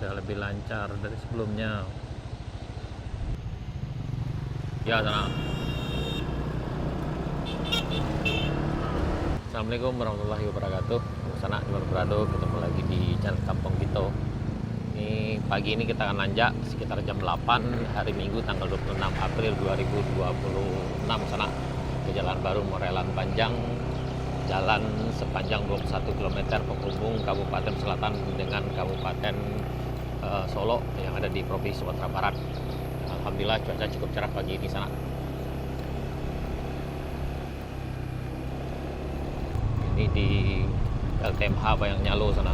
udah lebih lancar dari sebelumnya. Ya sana. Assalamualaikum warahmatullahi wabarakatuh. Sana di Berado, ketemu lagi di Jalan Kampung Gito. Ini pagi ini kita akan nanjak sekitar jam 8 hari Minggu tanggal 26 April 2026 sana ke Jalan Baru Morelan Panjang, jalan sepanjang 21 km penghubung Kabupaten Selatan dengan Kabupaten Solo yang ada di Provinsi Sumatera Barat. Alhamdulillah cuaca cukup cerah pagi ini sana. Ini di LTMH Bayangnyalo sana.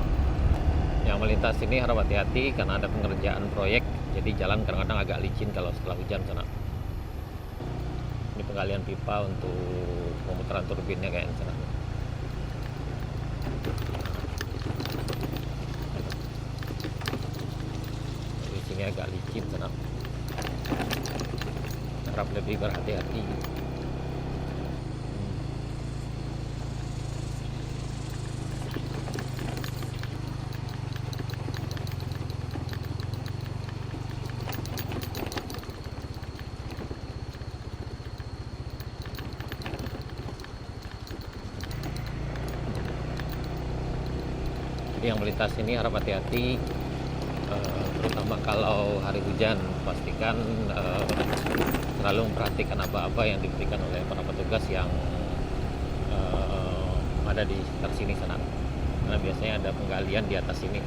Yang melintas ini harap hati-hati karena ada pengerjaan proyek, jadi jalan kadang-kadang agak licin kalau setelah hujan sana. Ini penggalian pipa untuk pemutaran turbinnya kayaknya sana. Di sini agak licin sana. Harap lebih berhati-hati. Yang melintas ini harap hati-hati, terutama kalau hari hujan. Pastikan selalu memperhatikan apa-apa yang diberikan oleh para petugas yang ada di sekitar sini sana, karena biasanya ada penggalian di atas sini.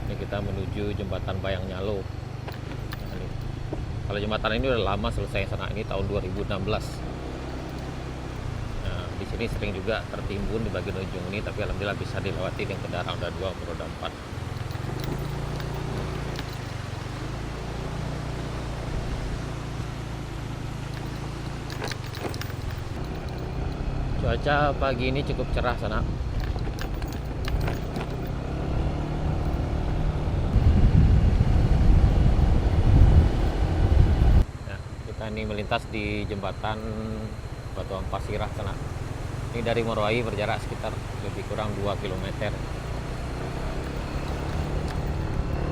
Ini kita menuju jembatan Bayangnyalo. Nah, kalau jembatan ini udah lama selesai sana, ini tahun 2016. Di sini sering juga tertimbun di bagian ujung ini, tapi alhamdulillah bisa dilewati dengan kendaraan roda 2 roda 4. Cuaca pagi ini cukup cerah sana. Nah, kita ini melintas di jembatan Batu Ampar Sirah sana. Ini dari Morowai berjarak sekitar lebih kurang 2 km.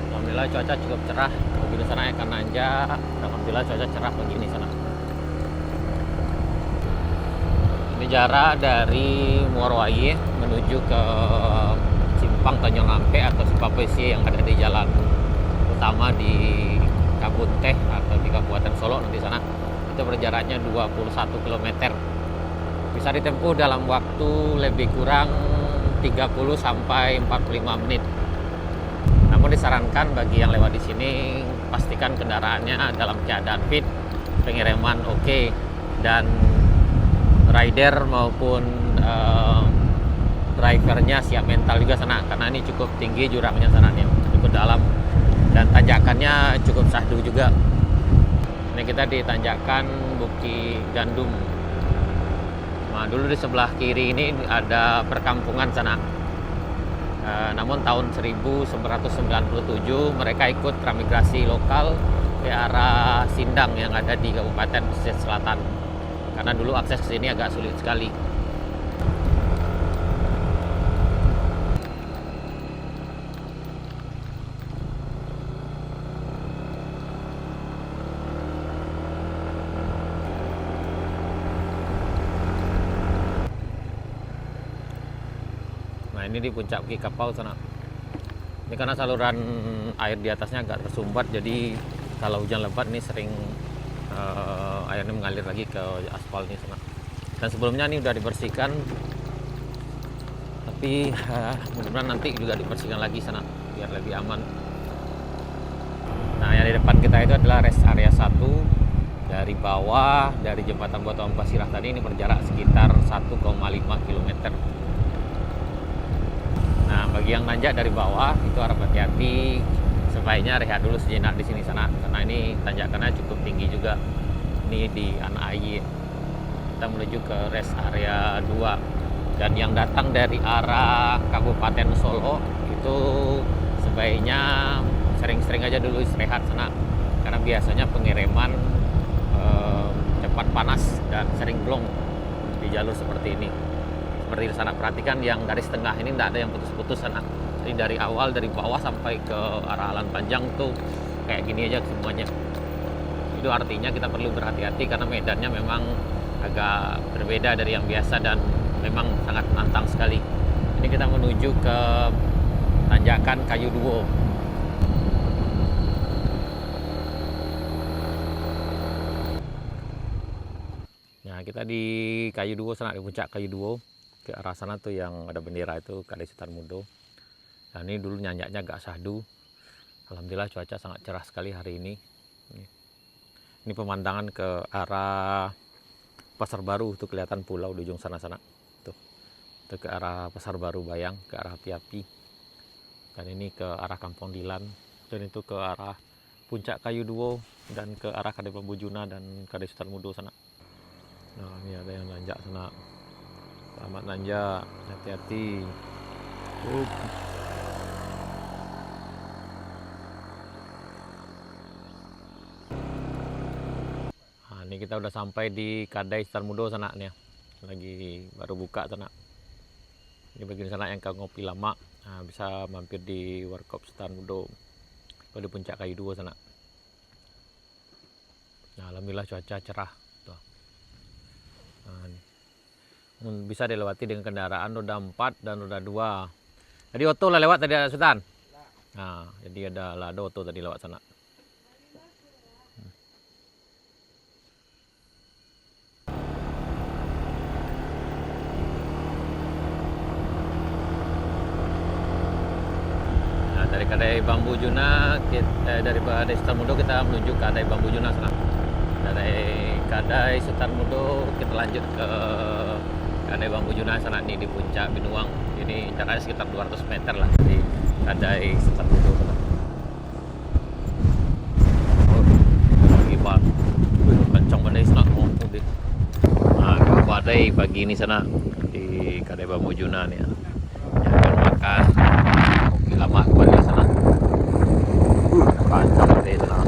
Alhamdulillah cuaca cukup cerah. Mobil sana akan nanjak. Alhamdulillah cuaca cerah pagi ini sana. Ini jarak dari Morowai menuju ke Simpang Tanjung Ampe atau Simpang Pesi yang ada di jalan utama di Kabun Teh atau di Kabupaten Solo nanti sana. Itu berjaraknya 21 km. Bisa ditempuh dalam waktu lebih kurang 30 sampai 45 menit. Namun disarankan bagi yang lewat di sini pastikan kendaraannya dalam keadaan fit, pengereman oke, dan rider maupun drivernya siap mental juga sana, karena ini cukup tinggi jurangnya sana nih, cukup dalam dan tanjakannya cukup syahdu juga. Ini kita di tanjakan Bukti Gandum. Nah, dulu di sebelah kiri ini ada perkampungan sana. Namun tahun 1997 mereka ikut transmigrasi lokal ke arah Sindang yang ada di Kabupaten Pesisir Selatan. Karena dulu akses ke sini agak sulit sekali. Nah, ini di puncak Bukit Kapau sana. Ini karena saluran air di atasnya agak tersumbat, jadi kalau hujan lebat ini sering airnya mengalir lagi ke aspal ini sana. Dan sebelumnya ini udah dibersihkan, tapi mudah-mudahan nanti juga dibersihkan lagi sana biar lebih aman. Nah, yang di depan kita itu adalah rest area 1. Dari bawah, dari jembatan Batu Ampar Sirah tadi ini berjarak sekitar 1,5 km. Nah, bagi yang nanjak dari bawah itu harap hati-hati, sebaiknya rehat dulu sejenak di sini sana, karena ini tanjakannya cukup tinggi juga. Ini di Anai. Kita menuju ke rest area 2. Dan yang datang dari arah Kabupaten Solo itu sebaiknya sering-sering aja dulu istirahat sana, karena biasanya pengereman cepat panas dan sering blong di jalur seperti ini. Seperti di sana, perhatikan yang garis tengah ini tidak ada yang putus-putus sana. Jadi dari awal, dari bawah sampai ke arah Alan Panjang tuh kayak gini aja semuanya. Itu artinya kita perlu berhati-hati karena medannya memang agak berbeda dari yang biasa dan memang sangat menantang sekali. Ini kita menuju ke tanjakan Kayu Duo. Nah, kita di Kayu Duo sana, di puncak Kayu Duo. Ke arah sana tuh yang ada bendera itu Kali Sultan Mudo. Nah, ini dulu nyanjaknya agak sahdu. Alhamdulillah cuaca sangat cerah sekali hari ini. Ini pemandangan ke arah Pasar Baru, tuh kelihatan pulau di ujung sana-sana. Tuh ke arah Pasar Baru Bayang, ke arah Api-Api. Dan ini ke arah Kampung Dilan. Dan itu ke arah puncak Kayu Duo dan ke arah Kadai Bambu Juna dan Kadai Sultan Mudo sana. Nah, ini ada yang nanjak sana. Selamat nanjak, hati-hati. Nah, ini kita udah sampai di Kadai Sultan Mudo sana nih. Lagi baru buka sana. Ini bagian sana yang ke ngopi lama. Nah, bisa mampir di Warkop Sultan Mudo. Atau di puncak Kayu Duo sana. Nah, alhamdulillah cuaca cerah. Tuh. Nah, bisa dilewati dengan kendaraan roda 4 dan roda 2. Jadi Oto lah lewat tadi Sultan. Nah, jadi ada Lado Oto tadi lewat sana. Nah, dari Kadai Bambu Juna, dari Kadai Sultan Mudo kita menuju ke Kadai Bambu Juna sana. Dari Kadai Sultan Mudo kita lanjut ke Kadai Bambu Juna sana nih di puncak Binuang. Ini jaraknya sekitar 200 meter lah dari Kadai Sultan Mudo sana. Lagi kencang badai sana ngomong deh. Nah, badai pagi ini sana di Kadai Bambu Juna nih. Jangan makan kopi lama kembali sana. Kencang badai sana.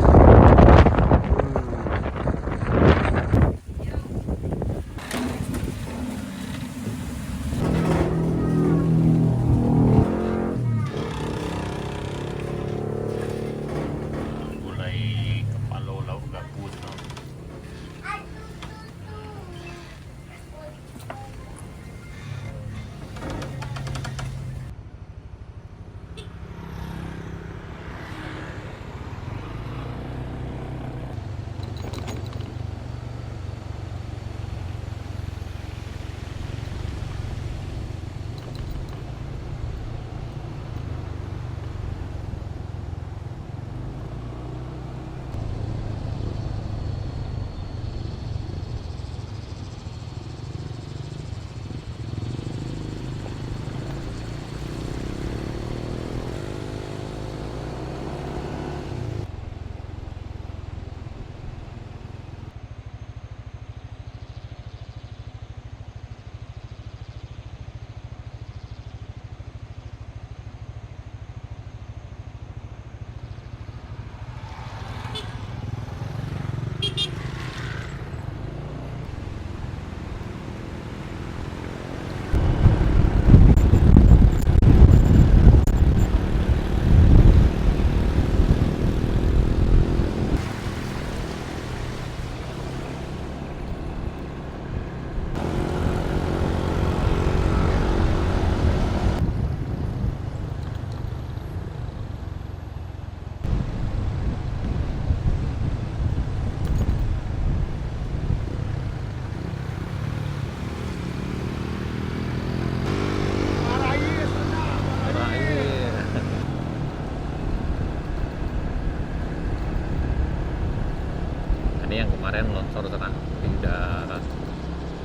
Ini yang kemarin longsor sana, tapi udah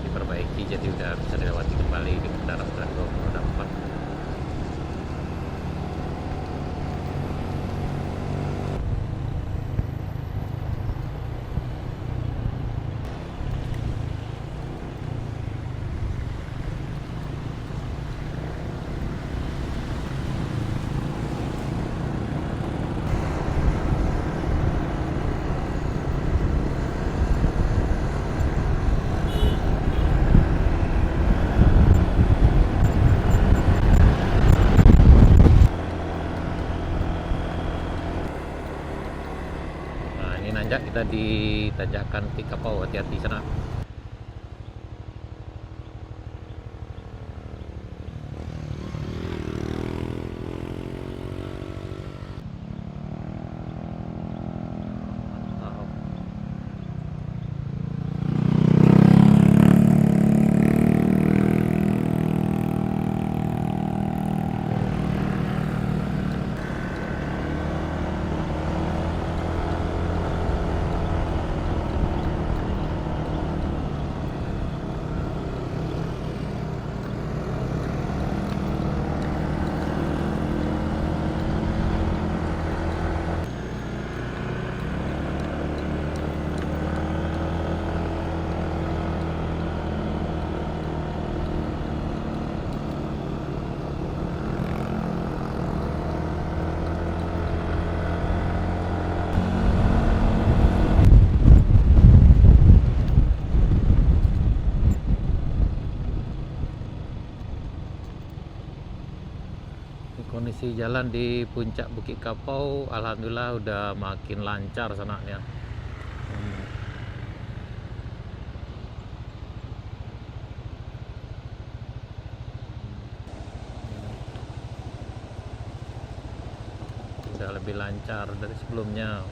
diperbaiki jadi udah bisa dilewati kembali di kendaraan roda 4. nanjak kita di tanjakan Tikapau, hati-hati sana. Kondisi jalan di puncak Bukit Kapau alhamdulillah udah makin lancar sananya. Udah lebih lancar dari sebelumnya.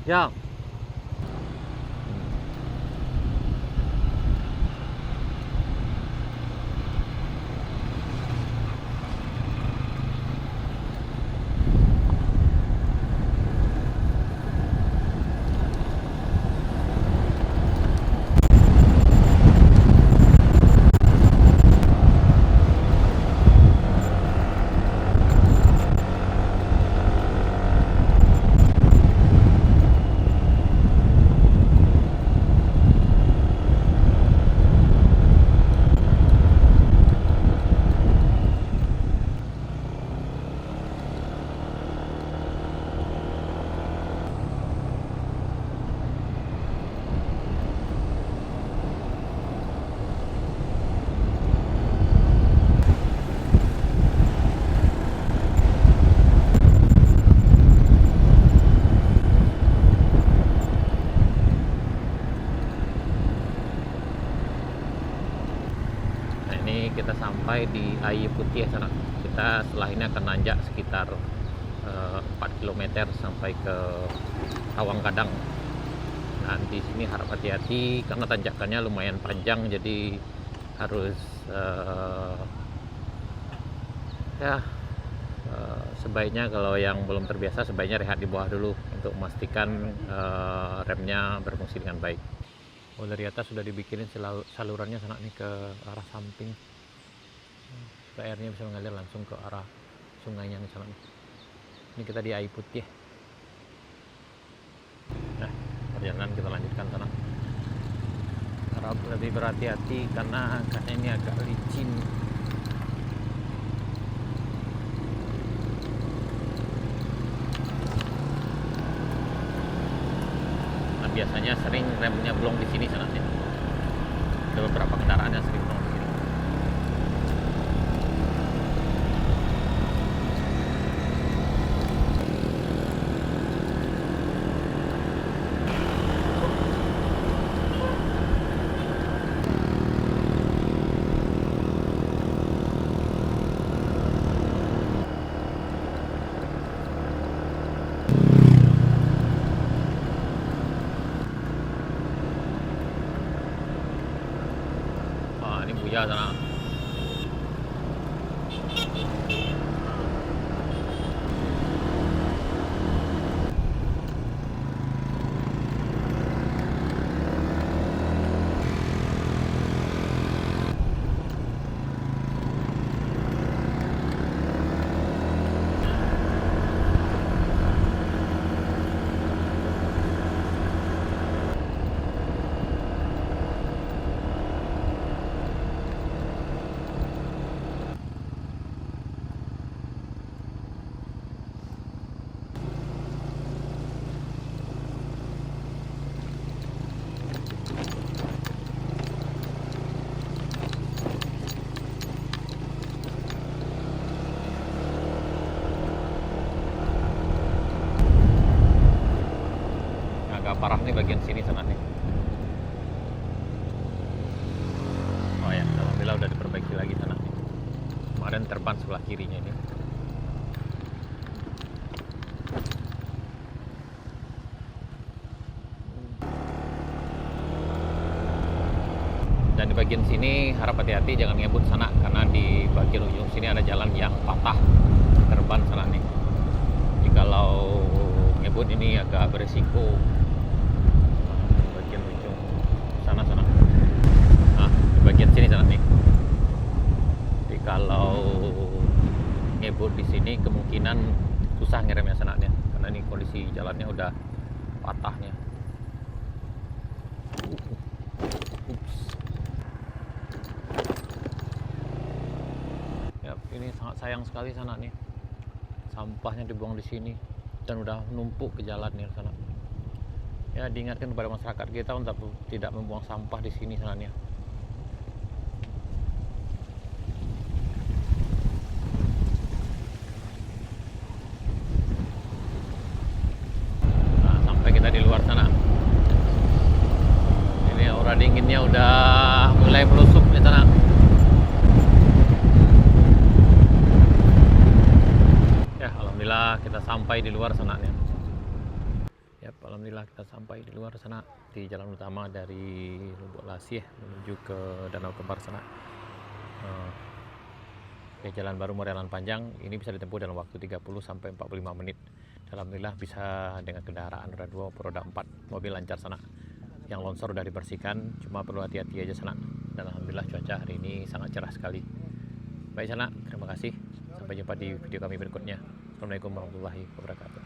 Ya. Kita sampai di Air Putih sana. Kita setelah ini akan nanjak sekitar 4 km sampai ke Tawang Kadang. Nah, di sini harap hati-hati karena tanjakannya lumayan panjang, jadi harus sebaiknya kalau yang belum terbiasa sebaiknya rehat di bawah dulu untuk memastikan remnya berfungsi dengan baik. Oh, dari atas sudah dibikinin salurannya sana nih ke arah samping, supaya airnya bisa mengalir langsung ke arah sungainya di sana. Ini kita di Air Putih. Nah, perjalanan kita lanjutkan sana. Harap lebih berhati-hati karena kayaknya ini agak licin. Nah, biasanya sering remnya blong di sini sana. Ada beberapa kendaraan yang sering blong di sini. parah nih bagian sini sana nih. Oh ya, alhamdulillah udah diperbaiki lagi sana nih. Kemarin terban sebelah kirinya ini. Dan di bagian sini harap hati-hati, jangan ngebut sana, karena di bagian ujung sini ada jalan yang patah terban sana nih. Jadi kalau ngebut ini agak beresiko. Bagian ujung sana. Nah, di bagian sini sana nih. Jadi kalau ngebut di sini kemungkinan susah ngeremnya sana nih, karena ini kondisi jalannya udah patahnya. Ini sangat sayang sekali sana nih, sampahnya dibuang di sini dan udah numpuk ke jalan nih sana. Ya, diingatkan kepada masyarakat kita untuk tidak membuang sampah di sini sana nih. Nah, sampai kita di luar sana. Ini aura dinginnya udah mulai melusup di sana. Alhamdulillah kita sampai di luar sana nih. Ya, alhamdulillah kita sampai di luar sana, di jalan utama dari Lubuk Lasih menuju ke Danau Kembar sana. Jalan baru modelan panjang ini bisa ditempuh dalam waktu 30 sampai 45 menit. Alhamdulillah bisa dengan kendaraan roda 2 roda 4, mobil lancar sana. Yang longsor udah dibersihkan, cuma perlu hati-hati aja sana. Dan alhamdulillah cuaca hari ini sangat cerah sekali. Baik sana, terima kasih. Sampai jumpa di video kami berikutnya. Assalamualaikum warahmatullahi wabarakatuh.